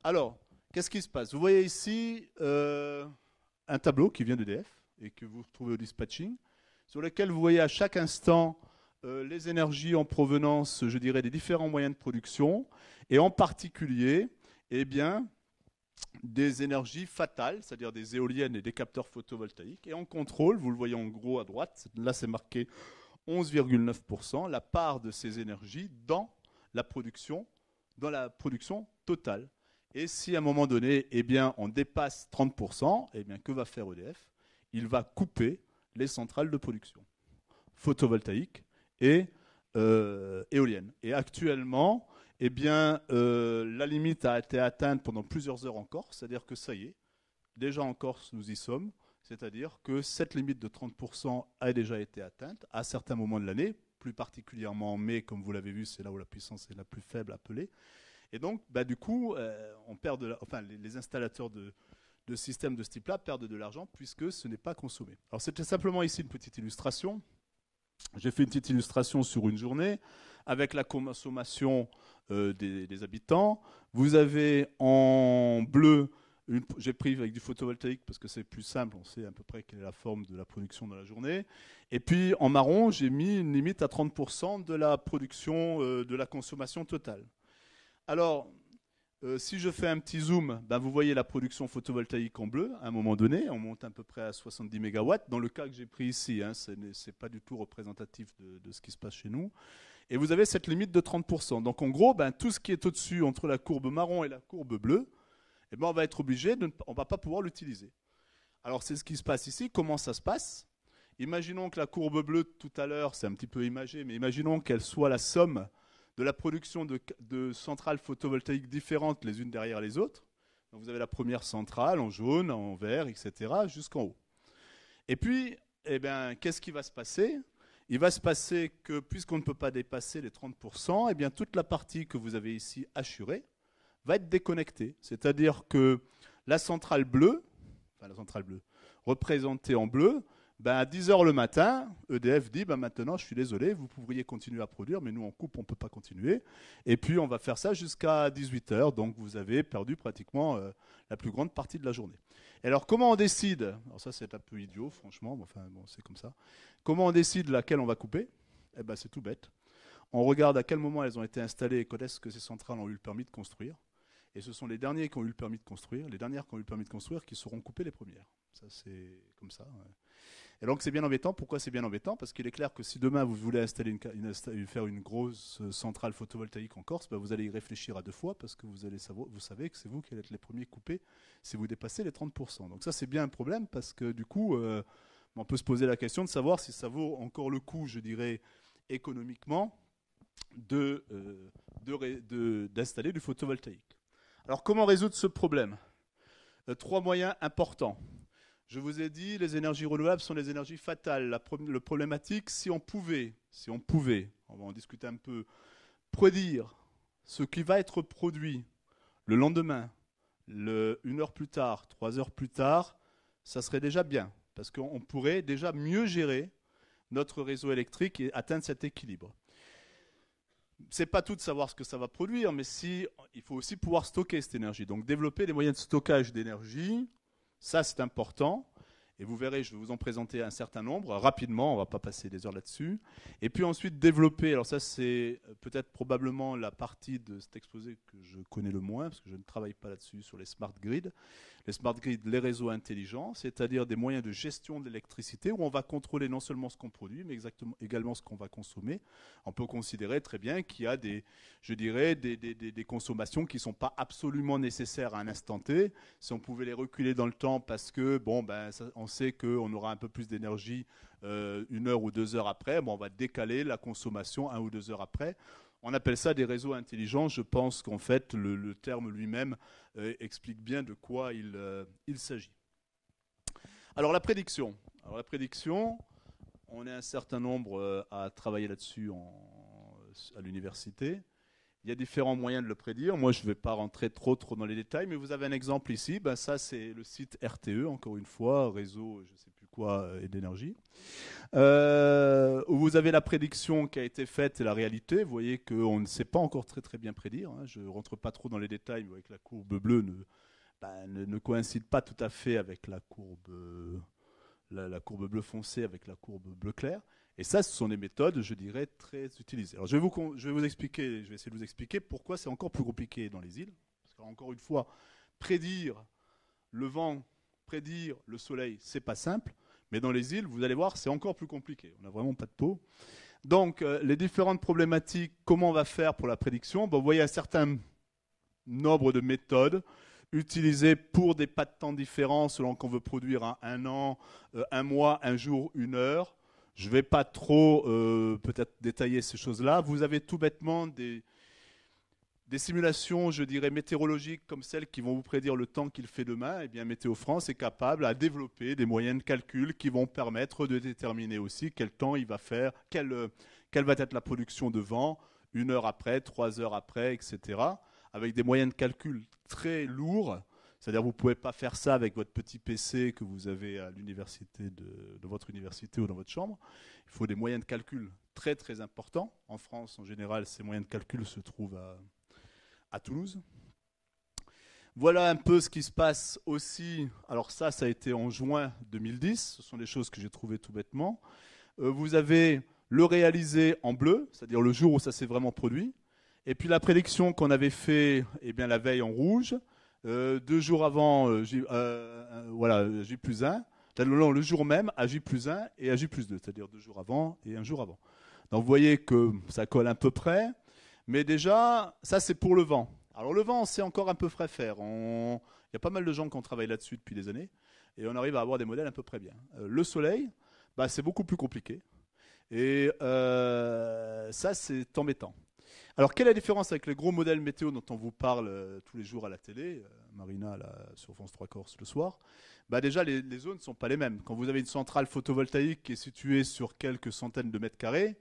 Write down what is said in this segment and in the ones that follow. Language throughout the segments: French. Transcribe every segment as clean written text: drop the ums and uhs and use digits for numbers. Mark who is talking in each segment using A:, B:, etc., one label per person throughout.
A: Alors, qu'est-ce qui se passe? Vous voyez ici un tableau qui vient d'EDF et que vous retrouvez au dispatching, sur lequel vous voyez à chaque instant les énergies en provenance, je dirais, des différents moyens de production, et en particulier, eh bien, des énergies fatales, c'est-à-dire des éoliennes et des capteurs photovoltaïques. Et en contrôle, vous le voyez en gros à droite, là c'est marqué 11,9%, la part de ces énergies dans la production totale. Et si à un moment donné, eh bien, on dépasse 30%, eh bien, que va faire EDF? Il va couper les centrales de production photovoltaïques et éoliennes. Et actuellement, eh bien, la limite a été atteinte pendant plusieurs heures en Corse, c'est-à-dire que ça y est, déjà en Corse, nous y sommes, c'est-à-dire que cette limite de 30% a déjà été atteinte à certains moments de l'année, plus particulièrement en mai, comme vous l'avez vu, c'est là où la puissance est la plus faible appelée. Et donc, bah, du coup, on perd enfin, les installateurs de systèmes de ce type-là perdent de l'argent puisque ce n'est pas consommé. Alors, c'était simplement ici une petite illustration. J'ai fait une petite illustration sur une journée avec la consommation des habitants. Vous avez en bleu, j'ai pris avec du photovoltaïque parce que c'est plus simple, on sait à peu près quelle est la forme de la production dans la journée. Et puis en marron, j'ai mis une limite à 30% de la production, de la consommation totale. Alors, si je fais un petit zoom, ben vous voyez la production photovoltaïque en bleu. À un moment donné, on monte à peu près à 70 mégawatts. Dans le cas que j'ai pris ici, hein, ce n'est pas du tout représentatif de ce qui se passe chez nous. Et vous avez cette limite de 30%. Donc en gros, ben, tout ce qui est au-dessus, entre la courbe marron et la courbe bleue, eh ben, on va être obligé, on ne va pas pouvoir l'utiliser. Alors c'est ce qui se passe ici. Comment ça se passe? Imaginons que la courbe bleue tout à l'heure, c'est un petit peu imagé, mais imaginons qu'elle soit la somme de la production de centrales photovoltaïques différentes les unes derrière les autres. Donc vous avez la première centrale en jaune, en vert, etc., jusqu'en haut. Et puis, eh bien, qu'est-ce qui va se passer? Il va se passer que, puisqu'on ne peut pas dépasser les 30%, eh bien, toute la partie que vous avez ici assurée va être déconnectée. C'est-à-dire que la centrale bleue, représentée en bleu, ben à 10 heures le matin, EDF dit ben maintenant, je suis désolé, vous pourriez continuer à produire, mais nous on coupe, on ne peut pas continuer. Et puis on va faire ça jusqu'à 18 heures, donc vous avez perdu pratiquement la plus grande partie de la journée. Et alors comment on décide? Alors ça c'est un peu idiot, franchement, mais enfin bon, c'est comme ça. Comment on décide laquelle on va couper? Eh ben c'est tout bête. On regarde à quel moment elles ont été installées et quand est-ce que ces centrales ont eu le permis de construire. Et ce sont les derniers qui ont eu le permis de construire, les dernières qui ont eu le permis de construire, qui seront coupées les premières. Ça c'est comme ça. Ouais. Et donc c'est bien embêtant. Pourquoi c'est bien embêtant? Parce qu'il est clair que si demain vous voulez faire une grosse centrale photovoltaïque en Corse, ben vous allez y réfléchir à deux fois parce que vous savez que c'est vous qui allez être les premiers coupés si vous dépassez les 30%. Donc ça c'est bien un problème parce que du coup on peut se poser la question de savoir si ça vaut encore le coup, je dirais, économiquement, d'installer du photovoltaïque. Alors comment résoudre ce problème? Trois moyens importants. Je vous ai dit, les énergies renouvelables sont des énergies fatales. Le problématique, si on pouvait, on va en discuter un peu, prédire ce qui va être produit le lendemain, une heure plus tard, 3 heures plus tard, ça serait déjà bien. Parce qu'on pourrait déjà mieux gérer notre réseau électrique et atteindre cet équilibre. C'est pas tout de savoir ce que ça va produire, mais il faut aussi pouvoir stocker cette énergie. Donc développer des moyens de stockage d'énergie, ça c'est important. Et vous verrez, je vais vous en présenter un certain nombre rapidement, on ne va pas passer des heures là-dessus. Et puis ensuite développer, alors ça c'est peut-être probablement la partie de cet exposé que je connais le moins, parce que je ne travaille pas là-dessus, sur les smart grids. Les smart grids, les réseaux intelligents, c'est-à-dire des moyens de gestion de l'électricité où on va contrôler non seulement ce qu'on produit, mais également ce qu'on va consommer. On peut considérer très bien qu'il y a des consommations qui ne sont pas absolument nécessaires à un instant T. Si on pouvait les reculer dans le temps parce que, bon, ben, on sait qu'on aura un peu plus d'énergie 1 heure ou 2 heures après, bon, on va décaler la consommation 1 ou 2 heures après. On appelle ça des réseaux intelligents. Je pense qu'en fait, le terme lui-même explique bien de quoi il s'agit. Alors, la prédiction. On est un certain nombre à travailler là-dessus à l'université. Il y a différents moyens de le prédire. Moi, je ne vais pas rentrer trop dans les détails, mais vous avez un exemple ici. Ben, ça, c'est le site RTE, encore une fois, réseau, je ne sais plus quoi et d'énergie. Vous avez la prédiction qui a été faite et la réalité. Vous voyez qu'on ne sait pas encore très très bien prédire. Hein. Je ne rentre pas trop dans les détails, mais avec la courbe bleue ne coïncide pas tout à fait avec la courbe bleu foncé avec la courbe bleu clair. Et ça, ce sont des méthodes, je dirais, très utilisées. Alors, je vais vous expliquer, je vais essayer de vous expliquer pourquoi c'est encore plus compliqué dans les îles. Parce qu'encore une fois, prédire le vent, prédire le soleil, c'est pas simple. Mais dans les îles, vous allez voir, c'est encore plus compliqué. On n'a vraiment pas de peau. Donc, les différentes problématiques, comment on va faire pour la prédiction? Vous voyez un certain nombre de méthodes utilisées pour des pas de temps différents selon qu'on veut produire un an, un mois, un jour, une heure. Je ne vais pas trop peut-être détailler ces choses-là. Vous avez tout bêtement des simulations, je dirais, météorologiques comme celles qui vont vous prédire le temps qu'il fait demain. Eh bien, Météo France est capable à développer des moyens de calcul qui vont permettre de déterminer aussi quel temps il va faire, quelle va être la production de vent, 1 heure après, 3 heures après, etc. Avec des moyens de calcul très lourds. C'est-à-dire que vous ne pouvez pas faire ça avec votre petit PC que vous avez à l'université de votre université ou dans votre chambre. Il faut des moyens de calcul très très importants. En France, en général, ces moyens de calcul se trouvent à Toulouse. Voilà un peu ce qui se passe aussi. Alors ça a été en juin 2010. Ce sont des choses que j'ai trouvées tout bêtement. Vous avez le réalisé en bleu, c'est-à-dire le jour où ça s'est vraiment produit. Et puis la prédiction qu'on avait fait la veille en rouge. 2 jours avant, voilà, J+1. Le jour même, à J+1 et à J+2, c'est-à-dire 2 jours avant et 1 jour avant. Donc vous voyez que ça colle à peu près. Mais déjà, ça c'est pour le vent. Alors le vent, c'est encore un peu frais faire. Il y a pas mal de gens qui ont travaillé là-dessus depuis des années. Et on arrive à avoir des modèles à peu près bien. Le soleil, c'est beaucoup plus compliqué. Et ça, c'est embêtant. Alors, quelle est la différence avec les gros modèles météo dont on vous parle tous les jours à la télé, Marina là, sur France 3 Corse le soir? Déjà, les zones ne sont pas les mêmes. Quand vous avez une centrale photovoltaïque qui est située sur quelques centaines de mètres carrés,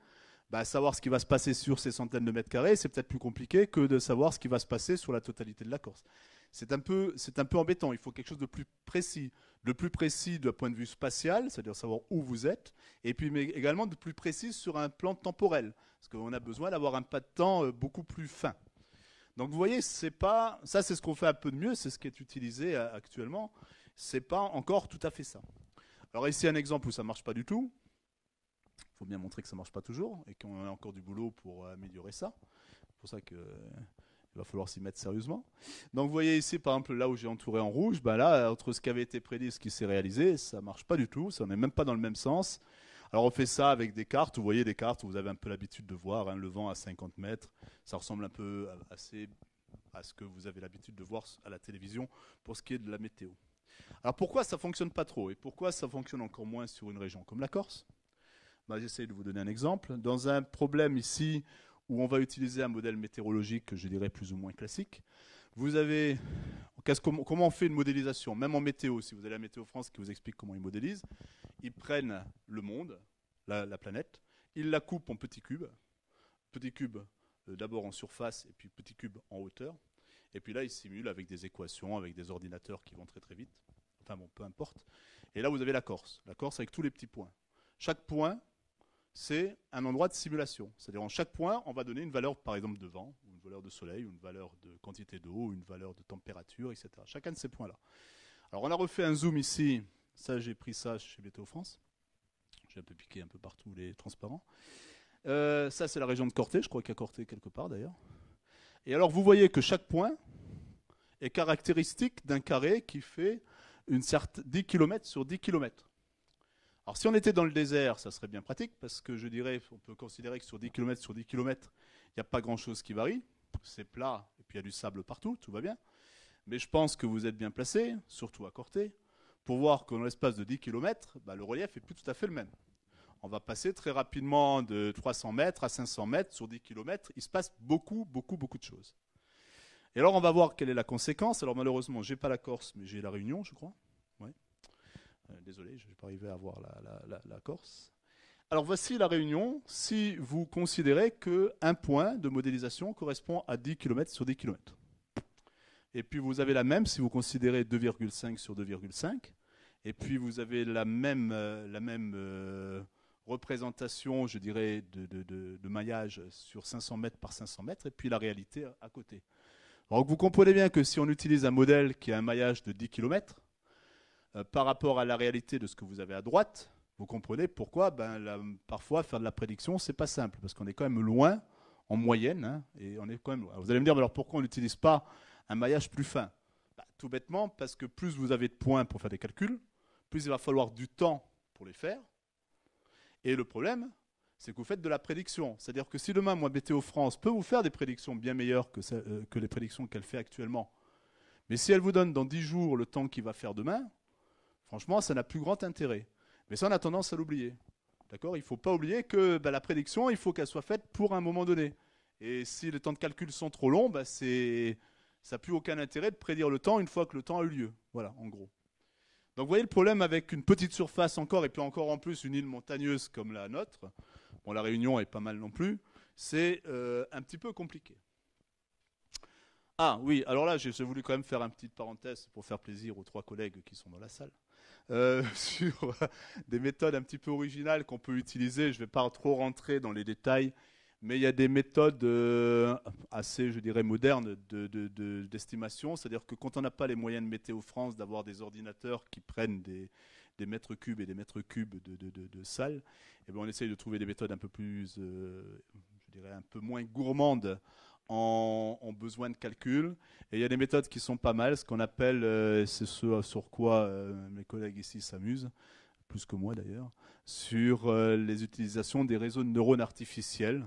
A: savoir ce qui va se passer sur ces centaines de mètres carrés, c'est peut-être plus compliqué que de savoir ce qui va se passer sur la totalité de la Corse. C'est un peu embêtant. Il faut quelque chose de plus précis. De plus précis d'un point de vue spatial, c'est-à-dire savoir où vous êtes, et puis mais également de plus précis sur un plan temporel. Parce qu'on a besoin d'avoir un pas de temps beaucoup plus fin. Donc vous voyez, ça c'est ce qu'on fait un peu de mieux, c'est ce qui est utilisé actuellement. C'est pas encore tout à fait ça. Alors ici un exemple où ça marche pas du tout. Il faut bien montrer que ça marche pas toujours et qu'on a encore du boulot pour améliorer ça. C'est pour ça que il va falloir s'y mettre sérieusement. Donc vous voyez ici par exemple là où j'ai entouré en rouge, là entre ce qui avait été prédit et ce qui s'est réalisé, ça marche pas du tout, ça n'est même pas dans le même sens. Alors on fait ça avec des cartes, vous voyez des cartes où vous avez un peu l'habitude de voir, le vent à 50 mètres, ça ressemble un peu assez à ce que vous avez l'habitude de voir à la télévision pour ce qui est de la météo. Alors pourquoi ça fonctionne pas trop et pourquoi ça fonctionne encore moins sur une région comme la Corse? J'essaie de vous donner un exemple. Dans un problème ici où on va utiliser un modèle météorologique, je dirais plus ou moins classique, vous avez comment on fait une modélisation, même en météo. Si vous avez la Météo France qui vous explique comment ils modélisent, ils prennent le monde, la planète, ils la coupent en petits cubes d'abord en surface et puis petits cubes en hauteur. Et puis là, ils simulent avec des équations, avec des ordinateurs qui vont très très vite. Enfin bon, peu importe. Et là, vous avez la Corse avec tous les petits points. Chaque point, c'est un endroit de simulation. C'est-à-dire en chaque point, on va donner une valeur, par exemple, de vent, ou une valeur de soleil, ou une valeur de quantité d'eau, ou une valeur de température, etc. Chacun de ces points-là. Alors on a refait un zoom ici. Ça, j'ai pris ça chez Météo France. J'ai un peu piqué un peu partout les transparents. Ça, c'est la région de Corté. Je crois qu'il y a Corté quelque part, d'ailleurs. Et alors, vous voyez que chaque point est caractéristique d'un carré qui fait 10 km sur 10 km. Alors si on était dans le désert, ça serait bien pratique, parce que je dirais, on peut considérer que sur 10 km sur 10 km, il n'y a pas grand-chose qui varie. C'est plat, et puis il y a du sable partout, tout va bien. Mais je pense que vous êtes bien placé, surtout à Corté, pour voir que dans l'espace de 10 km, le relief n'est plus tout à fait le même. On va passer très rapidement de 300 mètres à 500 mètres sur 10 km. Il se passe beaucoup de choses. Et alors on va voir quelle est la conséquence. Alors malheureusement, je n'ai pas la Corse, mais j'ai la Réunion, je crois. Ouais. Désolé, je n'ai pas arrivé à voir la Corse. Alors voici la Réunion si vous considérez qu'un point de modélisation correspond à 10 km sur 10 km. Et puis vous avez la même si vous considérez 2,5 sur 2,5. et puis vous avez la même représentation, je dirais, de maillage sur 500 mètres par 500 mètres, et puis la réalité à côté. Alors vous comprenez bien que si on utilise un modèle qui a un maillage de 10 km, par rapport à la réalité de ce que vous avez à droite, vous comprenez pourquoi parfois faire de la prédiction, c'est pas simple, parce qu'on est quand même loin, en moyenne, hein, et on est quand même loin. Vous allez me dire, mais alors pourquoi on n'utilise pas un maillage plus fin? Tout bêtement, parce que plus vous avez de points pour faire des calculs, plus il va falloir du temps pour les faire. Et le problème, c'est que vous faites de la prédiction. C'est-à-dire que si demain, moi, Météo France peut vous faire des prédictions bien meilleures que les prédictions qu'elle fait actuellement, mais si elle vous donne dans 10 jours le temps qu'il va faire demain, franchement, ça n'a plus grand intérêt. Mais ça, on a tendance à l'oublier. D'accord? Il ne faut pas oublier que la prédiction, il faut qu'elle soit faite pour un moment donné. Et si les temps de calcul sont trop longs, ça n'a plus aucun intérêt de prédire le temps une fois que le temps a eu lieu. Voilà, en gros. Donc vous voyez le problème avec une petite surface encore, et puis encore en plus une île montagneuse comme la nôtre, bon la Réunion est pas mal non plus, c'est un petit peu compliqué. Ah oui, alors là j'ai voulu quand même faire une petite parenthèse pour faire plaisir aux 3 collègues qui sont dans la salle. Sur des méthodes un petit peu originales qu'on peut utiliser. Je ne vais pas trop rentrer dans les détails, mais il y a des méthodes assez, je dirais, modernes d'estimation. C'est-à-dire que quand on n'a pas les moyens de Météo France d'avoir des ordinateurs qui prennent des mètres cubes et des mètres cubes de salles, eh bien on essaye de trouver des méthodes un peu plus, je dirais, un peu moins gourmandes en besoin de calcul. Et il y a des méthodes qui sont pas mal, ce qu'on appelle, c'est ce sur quoi mes collègues ici s'amusent, plus que moi d'ailleurs, sur les utilisations des réseaux de neurones artificiels.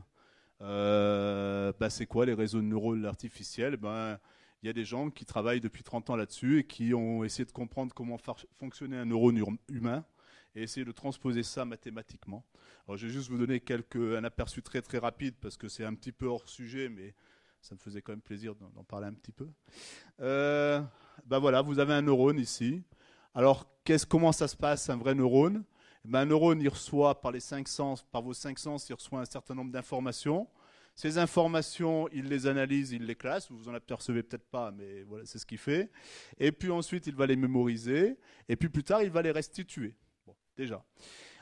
A: C'est quoi les réseaux de neurones artificiels? Il y a des gens qui travaillent depuis 30 ans là-dessus et qui ont essayé de comprendre comment fonctionnait un neurone humain et essayer de transposer ça mathématiquement. Alors, je vais juste vous donner un aperçu très très rapide parce que c'est un petit peu hors sujet, mais ça me faisait quand même plaisir d'en parler un petit peu. Voilà, vous avez un neurone ici. Alors, comment ça se passe, un vrai neurone? Un neurone, il reçoit par vos 5 sens, il reçoit un certain nombre d'informations. Ces informations, il les analyse, il les classe. Vous vous en apercevez peut-être pas, mais voilà, c'est ce qu'il fait. Et puis ensuite, il va les mémoriser. Et puis plus tard, il va les restituer. Bon, déjà.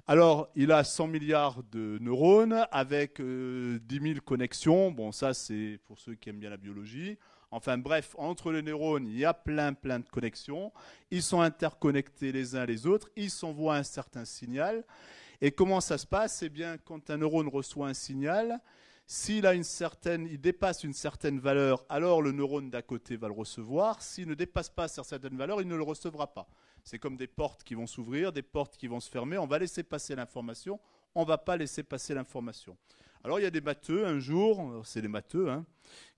A: Alors, il a 100 milliards de neurones avec 10 000 connexions. Bon, ça, c'est pour ceux qui aiment bien la biologie. Enfin bref, entre les neurones, il y a plein de connexions. Ils sont interconnectés les uns les autres. Ils s'envoient un certain signal. Et comment ça se passe? Eh bien, quand un neurone reçoit un signal, s'il dépasse une certaine valeur, alors le neurone d'à côté va le recevoir. S'il ne dépasse pas certaine valeur, il ne le recevra pas. C'est comme des portes qui vont s'ouvrir, des portes qui vont se fermer. On va laisser passer l'information, on ne va pas laisser passer l'information. Alors il y a des matheux, un jour, c'est des matheux,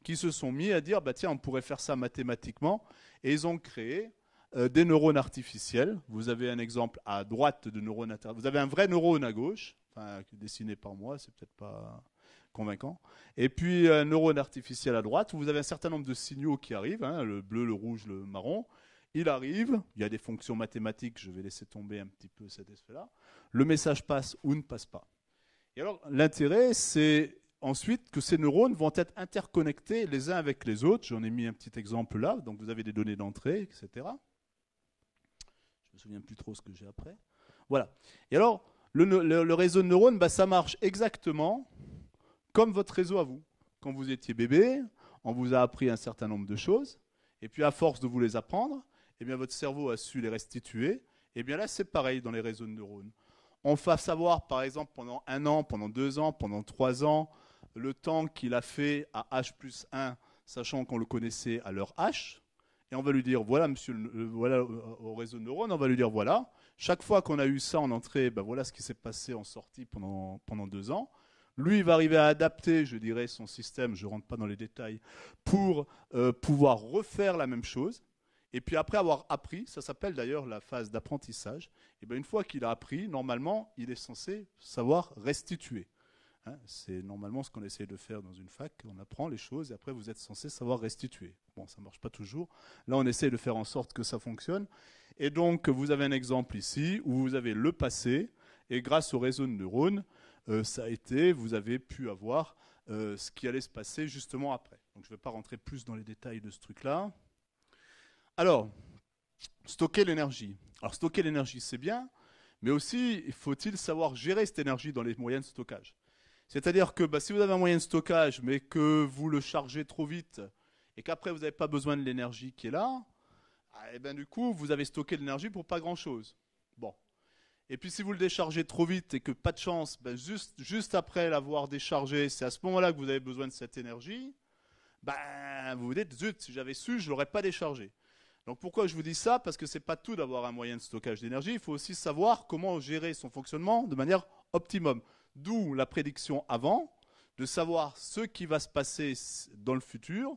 A: qui se sont mis à dire, tiens, on pourrait faire ça mathématiquement. Et ils ont créé des neurones artificiels. Vous avez un exemple à droite de neurones artificiels. Vous avez un vrai neurone à gauche, dessiné par moi, c'est peut-être pas convaincant. Et puis un neurone artificiel à droite, où vous avez un certain nombre de signaux qui arrivent, le bleu, le rouge, le marron. Il arrive, il y a des fonctions mathématiques, je vais laisser tomber un petit peu cet aspect-là. Le message passe ou ne passe pas. Et alors, l'intérêt, c'est ensuite que ces neurones vont être interconnectés les uns avec les autres. J'en ai mis un petit exemple là. Donc, vous avez des données d'entrée, etc. Je ne me souviens plus trop ce que j'ai après. Voilà. Et alors, le réseau de neurones, ça marche exactement comme votre réseau à vous. Quand vous étiez bébé, on vous a appris un certain nombre de choses. Et puis, à force de vous les apprendre, eh bien, votre cerveau a su les restituer. Et bien là, c'est pareil dans les réseaux de neurones. On va savoir, par exemple, pendant 1 an, pendant 2 ans, pendant 3 ans, le temps qu'il a fait à h plus 1, sachant qu'on le connaissait à l'heure h. Et on va lui dire, voilà, monsieur, voilà, au réseau de neurones, on va lui dire, voilà, chaque fois qu'on a eu ça en entrée, voilà ce qui s'est passé en sortie pendant 2 ans. Lui, il va arriver à adapter, je dirais, son système, je ne rentre pas dans les détails, pour pouvoir refaire la même chose. Et puis après avoir appris, ça s'appelle d'ailleurs la phase d'apprentissage, et bien une fois qu'il a appris, normalement, il est censé savoir restituer. C'est normalement ce qu'on essaie de faire dans une fac, on apprend les choses et après vous êtes censé savoir restituer. Bon, ça ne marche pas toujours. Là, on essaie de faire en sorte que ça fonctionne. Et donc, vous avez un exemple ici où vous avez le passé, et grâce au réseau de neurones, vous avez pu avoir ce qui allait se passer justement après. Donc je ne vais pas rentrer plus dans les détails de ce truc-là. Alors, stocker l'énergie. Alors stocker l'énergie, c'est bien, mais aussi, faut-il savoir gérer cette énergie dans les moyens de stockage. C'est-à-dire que si vous avez un moyen de stockage, mais que vous le chargez trop vite, et qu'après vous n'avez pas besoin de l'énergie qui est là, et ben du coup, vous avez stocké de l'énergie pour pas grand-chose. Bon. Et puis si vous le déchargez trop vite et que pas de chance, juste après l'avoir déchargé, c'est à ce moment-là que vous avez besoin de cette énergie, vous vous dites, zut, si j'avais su, je ne l'aurais pas déchargé. Donc pourquoi je vous dis ça? Parce que ce n'est pas tout d'avoir un moyen de stockage d'énergie, il faut aussi savoir comment gérer son fonctionnement de manière optimum. D'où la prédiction avant, de savoir ce qui va se passer dans le futur,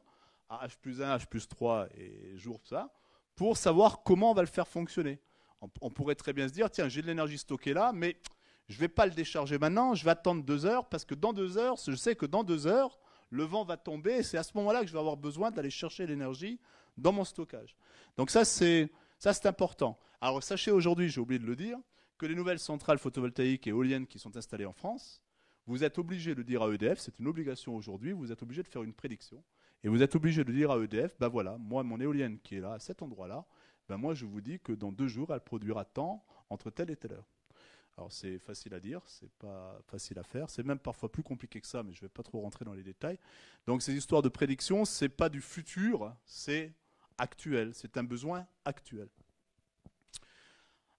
A: à H+1, H+3 et jour ça, pour savoir comment on va le faire fonctionner. On pourrait très bien se dire, tiens, j'ai de l'énergie stockée là, mais je ne vais pas le décharger maintenant, je vais attendre 2 heures, parce que dans 2 heures, je sais que dans 2 heures, le vent va tomber, et c'est à ce moment-là que je vais avoir besoin d'aller chercher l'énergie dans mon stockage. Donc ça, c'est important. Alors sachez aujourd'hui, j'ai oublié de le dire, que les nouvelles centrales photovoltaïques et éoliennes qui sont installées en France, vous êtes obligé de dire à EDF, c'est une obligation aujourd'hui, vous êtes obligé de faire une prédiction, et vous êtes obligé de dire à EDF, voilà, moi, mon éolienne qui est là, à cet endroit-là, moi, je vous dis que dans 2 jours, elle produira tant entre telle et telle heure. Alors, c'est facile à dire, c'est pas facile à faire, c'est même parfois plus compliqué que ça, mais je ne vais pas trop rentrer dans les détails. Donc, ces histoires de prédiction, c'est pas du futur, c'est actuel, c'est un besoin actuel.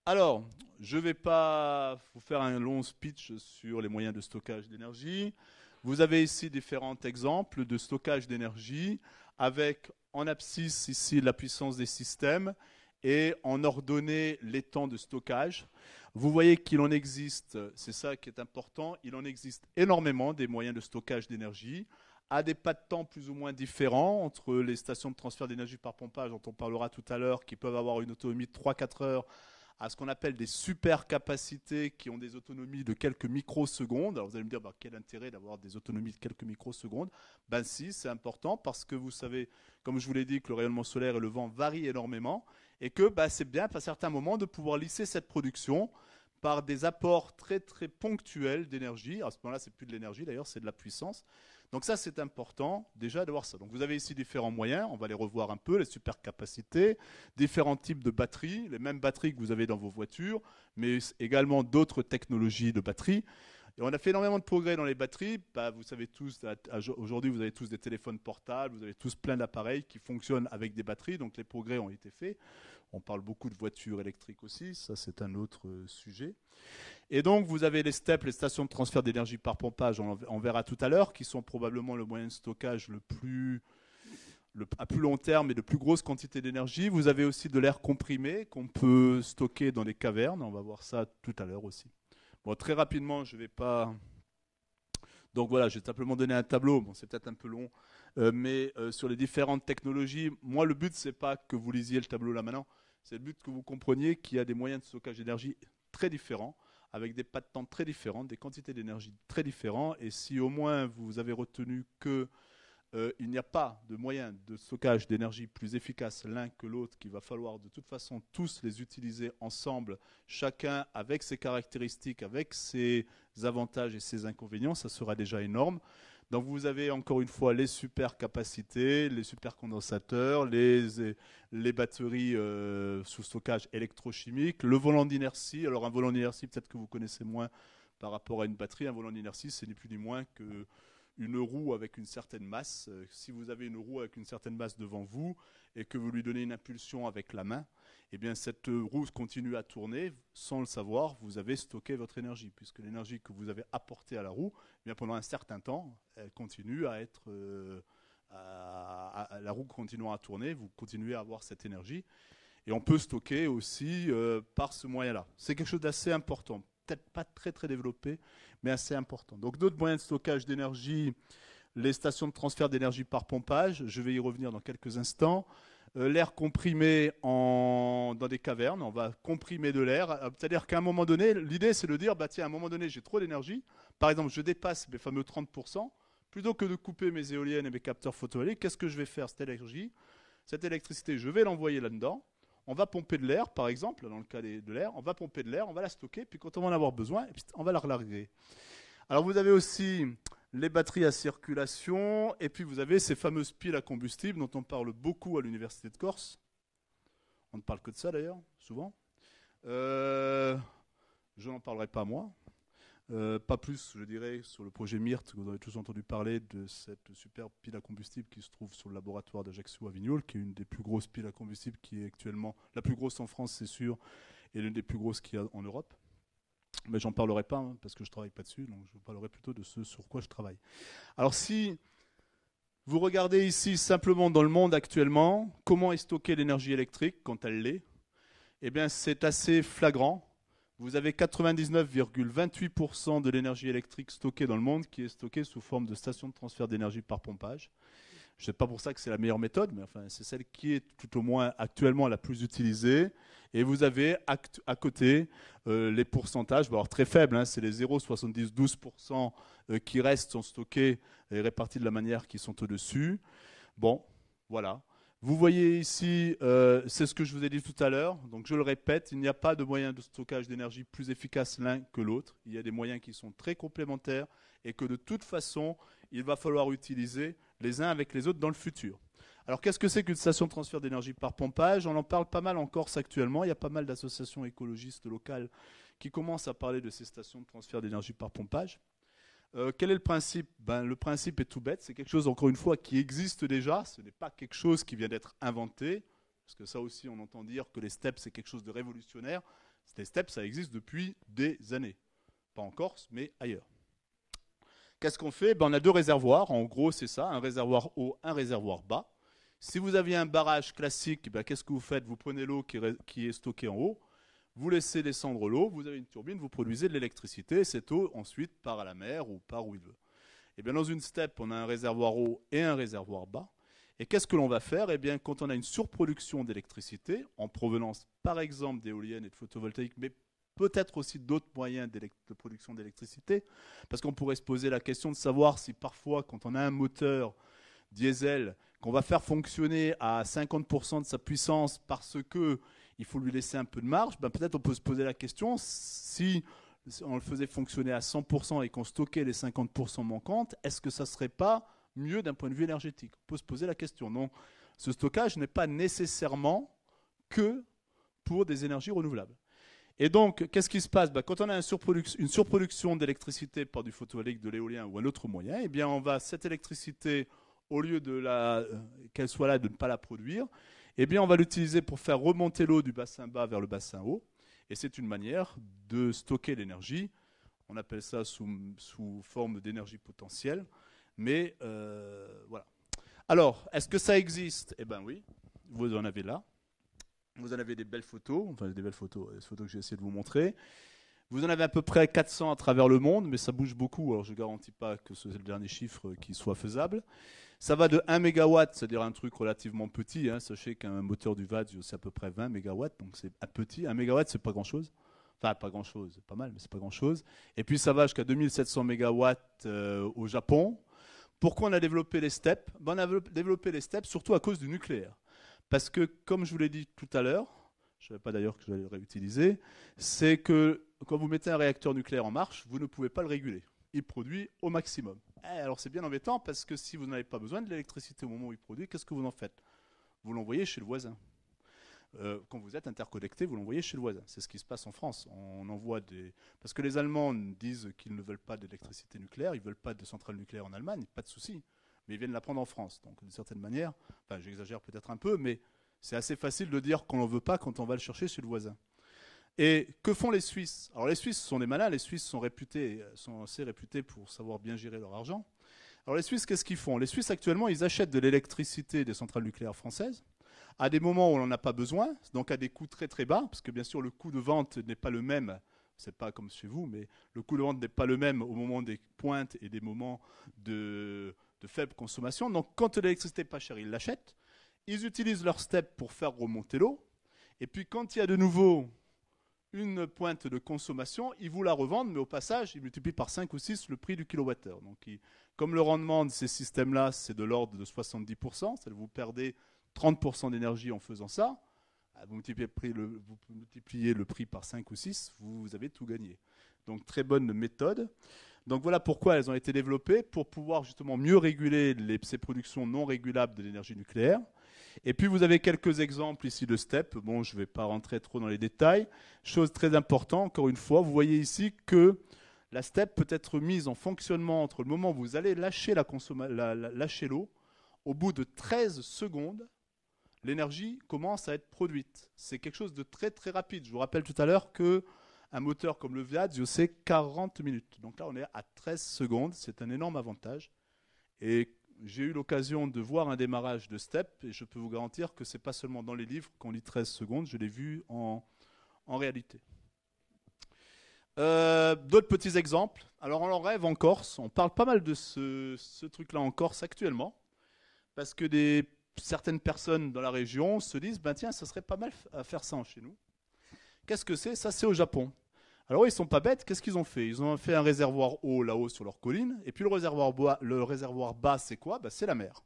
A: Alors, je ne vais pas vous faire un long speech sur les moyens de stockage d'énergie. Vous avez ici différents exemples de stockage d'énergie avec en abscisse ici la puissance des systèmes et en ordonnée les temps de stockage. Vous voyez qu'il en existe, c'est ça qui est important, il en existe énormément des moyens de stockage d'énergie à des pas de temps plus ou moins différents entre les stations de transfert d'énergie par pompage dont on parlera tout à l'heure qui peuvent avoir une autonomie de 3-4 heures à ce qu'on appelle des super capacités qui ont des autonomies de quelques microsecondes. Alors vous allez me dire, quel intérêt d'avoir des autonomies de quelques microsecondes? Si, c'est important parce que vous savez, comme je vous l'ai dit, que le rayonnement solaire et le vent varient énormément et que c'est bien à certains moments de pouvoir lisser cette production par des apports très très ponctuels d'énergie. À ce moment-là, c'est plus de l'énergie d'ailleurs, c'est de la puissance. Donc ça, c'est important déjà d'avoir ça. Donc vous avez ici différents moyens, on va les revoir un peu, les supercapacités, différents types de batteries, les mêmes batteries que vous avez dans vos voitures, mais également d'autres technologies de batteries. Et on a fait énormément de progrès dans les batteries. Vous savez tous, aujourd'hui, vous avez tous des téléphones portables, vous avez tous plein d'appareils qui fonctionnent avec des batteries, donc les progrès ont été faits. On parle beaucoup de voitures électriques aussi, ça c'est un autre sujet. Et donc vous avez les STEP, les stations de transfert d'énergie par pompage, on verra tout à l'heure, qui sont probablement le moyen de stockage à plus long terme et de plus grosse quantité d'énergie. Vous avez aussi de l'air comprimé qu'on peut stocker dans des cavernes, on va voir ça tout à l'heure aussi. Bon, très rapidement, je ne vais pas... Donc voilà, je vais simplement donner un tableau, bon, c'est peut-être un peu long, mais sur les différentes technologies, moi le but, ce n'est pas que vous lisiez le tableau là maintenant, c'est le but que vous compreniez qu'il y a des moyens de stockage d'énergie très différents, avec des pas de temps très différents, des quantités d'énergie très différents, et si au moins vous avez retenu que il n'y a pas de moyen de stockage d'énergie plus efficace l'un que l'autre, qu'il va falloir de toute façon tous les utiliser ensemble, chacun avec ses caractéristiques, avec ses avantages et ses inconvénients, ça sera déjà énorme. Donc vous avez encore une fois les super capacités, les super condensateurs, les batteries sous stockage électrochimique, le volant d'inertie. Alors un volant d'inertie, peut-être que vous connaissez moins par rapport à une batterie. Un volant d'inertie, c'est ni plus ni moins que une roue avec une certaine masse. Si vous avez une roue avec une certaine masse devant vous et que vous lui donnez une impulsion avec la main, eh bien cette roue continue à tourner. Sans le savoir, vous avez stocké votre énergie, puisque l'énergie que vous avez apportée à la roue, eh bien pendant un certain temps, elle continue à être... la roue continuant à tourner, vous continuez à avoir cette énergie. Et on peut stocker aussi par ce moyen-là. C'est quelque chose d'assez important. Peut-être pas très très développé, mais assez important. Donc d'autres moyens de stockage d'énergie, les stations de transfert d'énergie par pompage, je vais y revenir dans quelques instants. L'air comprimé dans des cavernes, on va comprimer de l'air. C'est-à-dire qu'à un moment donné, l'idée c'est de dire, tiens, à un moment donné, j'ai trop d'énergie. Par exemple, je dépasse mes fameux 30%. Plutôt que de couper mes éoliennes et mes capteurs photovoltaïques, qu'est-ce que je vais faire? Cette électricité, je vais l'envoyer là-dedans. On va pomper de l'air, par exemple, dans le cas de l'air, on va pomper de l'air, on va la stocker, puis quand on va en avoir besoin, on va la relarguer. Alors vous avez aussi les batteries à circulation, et puis vous avez ces fameuses piles à combustible dont on parle beaucoup à l'Université de Corse. On ne parle que de ça d'ailleurs, souvent. Je n'en parlerai pas moi. Pas plus, je dirais, sur le projet MIRT, que vous avez tous entendu parler de cette superbe pile à combustible qui se trouve sur le laboratoire d'Ajaccio à Vignoles, qui est une des plus grosses piles à combustible, qui est actuellement la plus grosse en France, c'est sûr, et l'une des plus grosses qu'il y a en Europe. Mais j'en parlerai pas, hein, parce que je ne travaille pas dessus, donc je parlerai plutôt de ce sur quoi je travaille. Alors si vous regardez ici simplement dans le monde actuellement, comment est stockée l'énergie électrique quand elle l'est, eh bien c'est assez flagrant. Vous avez 99,28% de l'énergie électrique stockée dans le monde qui est stockée sous forme de stations de transfert d'énergie par pompage. Je ne sais pas pour ça que c'est la meilleure méthode, mais enfin, c'est celle qui est tout au moins actuellement la plus utilisée. Et vous avez à côté les pourcentages, alors très faibles, hein, c'est les 0,72% qui restent sont stockés et répartis de la manière qu'ils sont au-dessus. Bon, voilà. Vous voyez ici, c'est ce que je vous ai dit tout à l'heure. Donc je le répète, il n'y a pas de moyen de stockage d'énergie plus efficace l'un que l'autre. Il y a des moyens qui sont très complémentaires et que de toute façon, il va falloir utiliser les uns avec les autres dans le futur. Alors qu'est-ce que c'est qu'une station de transfert d'énergie par pompage? On en parle pas mal en Corse actuellement. Il y a pas mal d'associations écologistes locales qui commencent à parler de ces stations de transfert d'énergie par pompage. Quel est le principe? Le principe est tout bête, c'est quelque chose, encore une fois, qui existe déjà, ce n'est pas quelque chose qui vient d'être inventé, parce que ça aussi, on entend dire que les steppes, c'est quelque chose de révolutionnaire. Les steppes, ça existe depuis des années. Pas en Corse, mais ailleurs. Qu'est-ce qu'on fait? On a deux réservoirs, en gros, c'est ça, un réservoir haut, un réservoir bas. Si vous aviez un barrage classique, qu'est-ce que vous faites? Vous prenez l'eau qui est stockée en haut, vous laissez descendre l'eau, vous avez une turbine, vous produisez de l'électricité, et cette eau ensuite part à la mer ou part où il veut. Et bien dans une steppe, on a un réservoir haut et un réservoir bas. Et qu'est-ce que l'on va faire? Eh bien, quand on a une surproduction d'électricité, en provenance par exemple d'éoliennes et de photovoltaïques, mais peut-être aussi d'autres moyens de production d'électricité, parce qu'on pourrait se poser la question de savoir si parfois, quand on a un moteur diesel qu'on va faire fonctionner à 50% de sa puissance parce que il faut lui laisser un peu de marge, peut-être on peut se poser la question, si on le faisait fonctionner à 100% et qu'on stockait les 50% manquantes, est-ce que ça ne serait pas mieux d'un point de vue énergétique? On peut se poser la question. Non, ce stockage n'est pas nécessairement que pour des énergies renouvelables. Et donc, qu'est-ce qui se passe? Quand on a une surproduction d'électricité par du photovoltaïque, de l'éolien ou un autre moyen, eh bien on va cette électricité, au lieu de qu'elle soit là, de ne pas la produire, eh bien, on va l'utiliser pour faire remonter l'eau du bassin bas vers le bassin haut. Et c'est une manière de stocker l'énergie. On appelle ça sous forme d'énergie potentielle. Mais voilà. Alors, est-ce que ça existe? Eh bien oui, vous en avez là. Vous en avez des belles photos, enfin des belles photos, des photos que j'ai essayé de vous montrer. Vous en avez à peu près 400 à travers le monde, mais ça bouge beaucoup. Alors je ne garantis pas que c'est le dernier chiffre qui soit faisable. Ça va de 1 MW, c'est-à-dire un truc relativement petit. Hein. Sachez qu'un moteur du VAD, c'est à peu près 20 MW, donc c'est un petit. 1 MW, c'est pas grand-chose. Enfin, pas grand-chose, pas mal, mais c'est pas grand-chose. Et puis ça va jusqu'à 2700 MW au Japon. Pourquoi on a développé les steppes? On a développé les steppes surtout à cause du nucléaire. Parce que, comme je vous l'ai dit tout à l'heure, je ne savais pas d'ailleurs que j'allais le réutiliser, c'est que quand vous mettez un réacteur nucléaire en marche, vous ne pouvez pas le réguler. Il produit au maximum. Alors c'est bien embêtant parce que si vous n'avez pas besoin de l'électricité au moment où il produit, qu'est-ce que vous en faites? Vous l'envoyez chez le voisin. Quand vous êtes interconnecté, vous l'envoyez chez le voisin. C'est ce qui se passe en France. On envoie parce que les Allemands disent qu'ils ne veulent pas d'électricité nucléaire, ils ne veulent pas de centrale nucléaire en Allemagne, pas de souci. Mais ils viennent la prendre en France. Donc d'une certaine manière, enfin j'exagère peut-être un peu, mais c'est assez facile de dire qu'on n'en veut pas quand on va le chercher chez le voisin. Et que font les Suisses? Alors les Suisses sont des malins, les Suisses sont assez réputés pour savoir bien gérer leur argent. Alors les Suisses, qu'est-ce qu'ils font? Les Suisses actuellement, ils achètent de l'électricité des centrales nucléaires françaises à des moments où on n'en a pas besoin, donc à des coûts très très bas, parce que bien sûr le coût de vente n'est pas le même, c'est pas comme chez vous, mais le coût de vente n'est pas le même au moment des pointes et des moments de faible consommation. Donc quand l'électricité n'est pas chère, ils l'achètent, ils utilisent leur step pour faire remonter l'eau, et puis quand il y a de nouveau une pointe de consommation, ils vous la revendent, mais au passage, ils multiplient par 5 ou 6 le prix du kilowattheure. Donc, comme le rendement de ces systèmes-là, c'est de l'ordre de 70%, c'est-à-dire vous perdez 30% d'énergie en faisant ça, vous multipliez le prix par 5 ou 6, vous avez tout gagné. Donc, très bonne méthode. Donc, voilà pourquoi elles ont été développées, pour pouvoir justement mieux réguler ces productions non régulables de l'énergie nucléaire. Et puis vous avez quelques exemples ici de STEP. Bon, je ne vais pas rentrer trop dans les détails. Chose très importante, encore une fois, vous voyez ici que la STEP peut être mise en fonctionnement entre le moment où vous allez lâcher lâcher l'eau. Au bout de 13 secondes, l'énergie commence à être produite. C'est quelque chose de très très rapide. Je vous rappelle tout à l'heure qu'un moteur comme le Viadzio, c'est 40 minutes. Donc là, on est à 13 secondes. C'est un énorme avantage. Et j'ai eu l'occasion de voir un démarrage de STEP et je peux vous garantir que ce n'est pas seulement dans les livres qu'on lit 13 secondes, je l'ai vu en réalité. D'autres petits exemples. Alors on en rêve en Corse, on parle pas mal de ce truc-là en Corse actuellement, parce que certaines personnes dans la région se disent, ben tiens, ça serait pas mal à faire ça chez nous. Qu'est-ce que c'est? Ça, c'est au Japon. Alors ils sont pas bêtes, qu'est-ce qu'ils ont fait? Ils ont fait un réservoir haut là-haut sur leur colline, et puis le réservoir bas, c'est quoi? Ben, c'est la mer.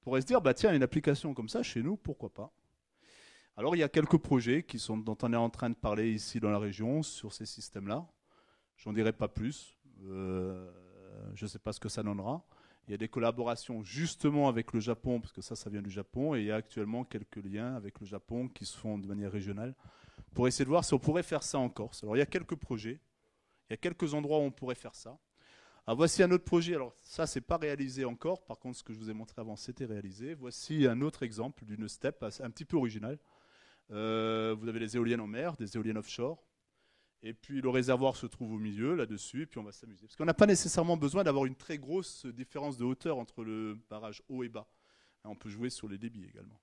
A: On pourrait se dire, bah tiens, une application comme ça chez nous, pourquoi pas? Alors il y a quelques projets dont on est en train de parler ici dans la région sur ces systèmes-là. J'en dirai pas plus. Je ne sais pas ce que ça donnera. Il y a des collaborations justement avec le Japon, parce que ça vient du Japon, et il y a actuellement quelques liens avec le Japon qui se font de manière régionale pour essayer de voir si on pourrait faire ça en Corse. Alors il y a quelques projets, il y a quelques endroits où on pourrait faire ça. Alors voici un autre projet, alors ça c'est pas réalisé encore, par contre ce que je vous ai montré avant c'était réalisé. Voici un autre exemple d'une STEP un petit peu originale. Vous avez les éoliennes en mer, des éoliennes offshore, et puis le réservoir se trouve au milieu là-dessus, et puis on va s'amuser. Parce qu'on n'a pas nécessairement besoin d'avoir une très grosse différence de hauteur entre le barrage haut et bas. On peut jouer sur les débits également.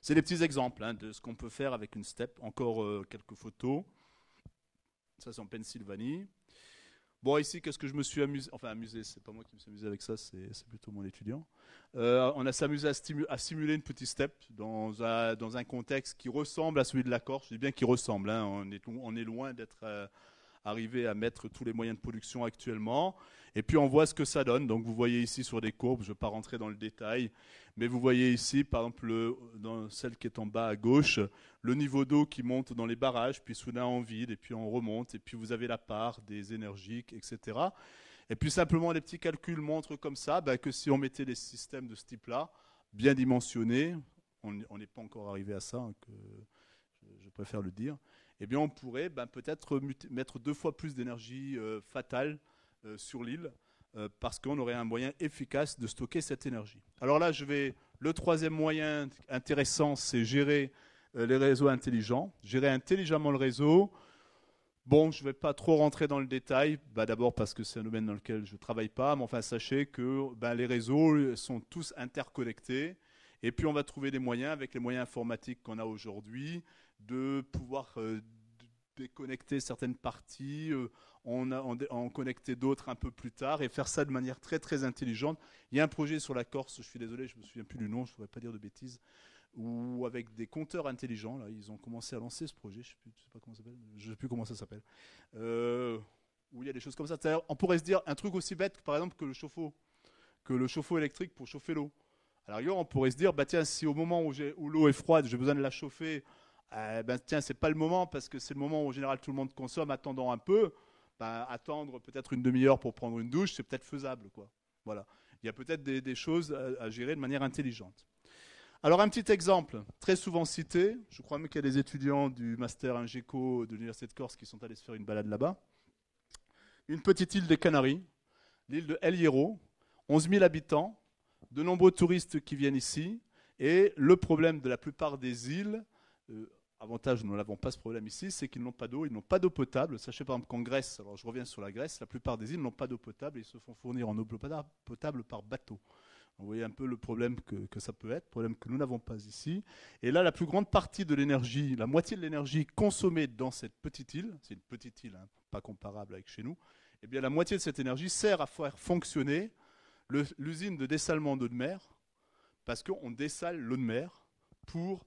A: C'est des petits exemples de ce qu'on peut faire avec une STEP. Encore quelques photos. Ça, c'est en Pennsylvanie. Bon, ici, qu'est-ce que je me suis amusé? Enfin, amusé, c'est pas moi qui me suis amusé avec ça, c'est plutôt mon étudiant. On a s'amusé à simuler une petite STEP dans un contexte qui ressemble à celui de la Corse. Je dis bien qu'il ressemble. On est loin d'être arrivé à mettre tous les moyens de production actuellement. Et puis on voit ce que ça donne. Donc vous voyez ici sur des courbes, je ne vais pas rentrer dans le détail, mais vous voyez ici, par exemple, dans celle qui est en bas à gauche, le niveau d'eau qui monte dans les barrages, puis soudain on vide, et puis on remonte, et puis vous avez la part des énergies, etc. Et puis simplement les petits calculs montrent comme ça que si on mettait des systèmes de ce type-là, bien dimensionnés, on n'est pas encore arrivé à ça, que je préfère le dire, eh bien on pourrait peut-être mettre 2 fois plus d'énergie fatale sur l'île, parce qu'on aurait un moyen efficace de stocker cette énergie. Alors là, le troisième moyen intéressant, c'est gérer les réseaux intelligents, gérer intelligemment le réseau. Bon, je ne vais pas trop rentrer dans le détail, d'abord parce que c'est un domaine dans lequel je ne travaille pas, mais enfin sachez que les réseaux sont tous interconnectés, et puis on va trouver des moyens, avec les moyens informatiques qu'on a aujourd'hui, de pouvoir déconnecter certaines parties, en connecter d'autres un peu plus tard, et faire ça de manière très très intelligente. Il y a un projet sur la Corse, je suis désolé, je ne me souviens plus du nom, je ne voudrais pas dire de bêtises, où avec des compteurs intelligents, là, ils ont commencé à lancer ce projet, je ne sais plus comment ça s'appelle, où il y a des choses comme ça. On pourrait se dire un truc aussi bête que par exemple que le chauffe-eau électrique pour chauffer l'eau. Alors on pourrait se dire, tiens, si au moment où l'eau est froide, j'ai besoin de la chauffer, tiens, c'est pas le moment, parce que c'est le moment où en général tout le monde consomme, attendant un peu, attendre peut-être une demi-heure pour prendre une douche, c'est peut-être faisable, quoi. Voilà. Il y a peut-être des choses à gérer de manière intelligente. Alors un petit exemple, très souvent cité, je crois même qu'il y a des étudiants du master Ingeco de l'Université de Corse qui sont allés se faire une balade là-bas. Une petite île des Canaries, l'île de El Hierro, 11 000 habitants, de nombreux touristes qui viennent ici, et le problème de la plupart des îles, avantage, nous n'avons pas ce problème ici, c'est qu'ils n'ont pas d'eau, ils n'ont pas d'eau potable. Sachez par exemple qu'en Grèce, alors je reviens sur la Grèce, la plupart des îles n'ont pas d'eau potable et ils se font fournir en eau potable par bateau. Vous voyez un peu le problème que ça peut être, problème que nous n'avons pas ici. Et là, la plus grande partie de l'énergie, la moitié de l'énergie consommée dans cette petite île, c'est une petite île, pas comparable avec chez nous, eh bien la moitié de cette énergie sert à faire fonctionner l'usine de dessalement d'eau de mer, parce qu'on dessale l'eau de mer pour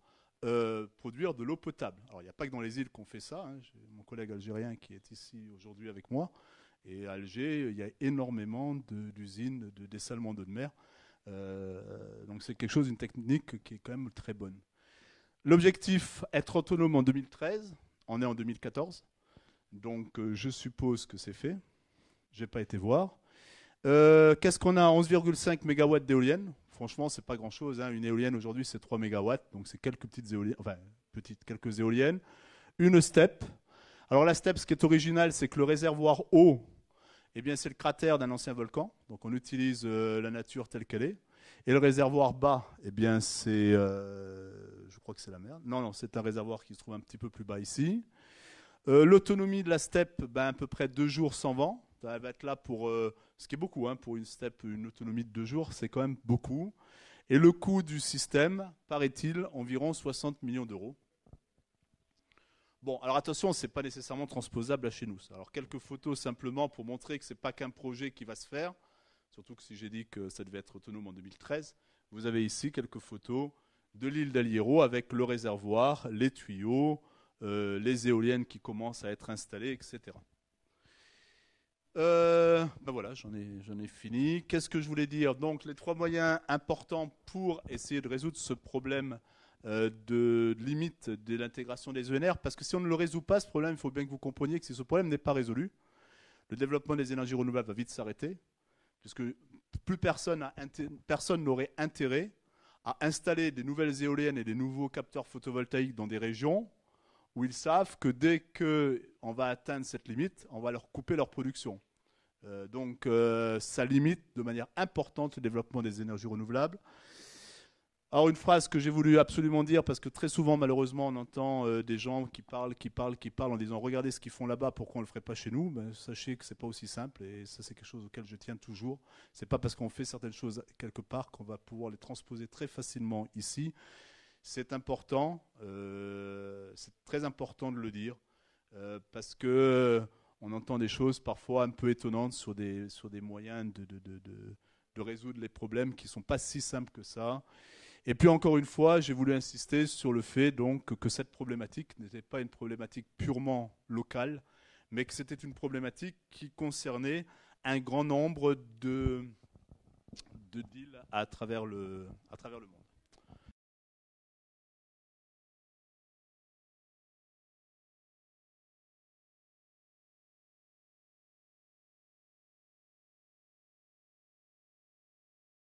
A: produire de l'eau potable. Alors il n'y a pas que dans les îles qu'on fait ça, j'ai mon collègue algérien qui est ici aujourd'hui avec moi, et à Alger, il y a énormément d'usines de dessalement d'eau de mer. Donc c'est quelque chose, une technique qui est quand même très bonne. L'objectif, être autonome en 2013, on est en 2014, donc je suppose que c'est fait. Je n'ai pas été voir. Qu'est-ce qu'on a? 11,5 MW d'éoliennes franchement, c'est pas grand-chose. Hein. Une éolienne aujourd'hui, c'est 3 mégawatts, donc c'est quelques petites éoliennes, enfin, quelques éoliennes. Une steppe. Alors la steppe, ce qui est original, c'est que le réservoir haut, eh bien, c'est le cratère d'un ancien volcan. Donc on utilise la nature telle qu'elle est. Et le réservoir bas, eh bien, c'est, je crois que c'est la mer. Non, non, c'est un réservoir qui se trouve un petit peu plus bas ici. L'autonomie de la steppe, ben, à peu près 2 jours sans vent. Elle va être là pour, ce qui est beaucoup, hein, pour une steppe, une autonomie de 2 jours, c'est quand même beaucoup. Et le coût du système, paraît-il, environ 60 millions d'euros. Bon, alors attention, ce n'est pas nécessairement transposable à chez nous. Alors quelques photos simplement pour montrer que ce n'est pas qu'un projet qui va se faire, surtout que si j'ai dit que ça devait être autonome en 2013, vous avez ici quelques photos de l'île d'Aliero avec le réservoir, les tuyaux, les éoliennes qui commencent à être installées, etc. Ben voilà, j'en ai fini. Qu'est-ce que je voulais dire? Donc les 3 moyens importants pour essayer de résoudre ce problème de limite de l'intégration des ENR, parce que si on ne le résout pas, ce problème, il faut bien que vous compreniez que si ce problème n'est pas résolu, le développement des énergies renouvelables va vite s'arrêter, puisque plus personne n'aurait intérêt à installer des nouvelles éoliennes et des nouveaux capteurs photovoltaïques dans des régions où ils savent que dès qu'on va atteindre cette limite, on va leur couper leur production. Donc ça limite de manière importante le développement des énergies renouvelables. Alors une phrase que j'ai voulu absolument dire, parce que très souvent malheureusement on entend des gens qui parlent en disant regardez ce qu'ils font là-bas, pourquoi on ne le ferait pas chez nous? Ben, sachez que ce n'est pas aussi simple, et ça c'est quelque chose auquel je tiens toujours. Ce n'est pas parce qu'on fait certaines choses quelque part qu'on va pouvoir les transposer très facilement ici. C'est important, c'est très important de le dire, parce que on entend des choses parfois un peu étonnantes sur des moyens de résoudre les problèmes qui ne sont pas si simples que ça. Et puis encore une fois, j'ai voulu insister sur le fait donc que cette problématique n'était pas une problématique purement locale, mais que c'était une problématique qui concernait un grand nombre de deals à travers le monde.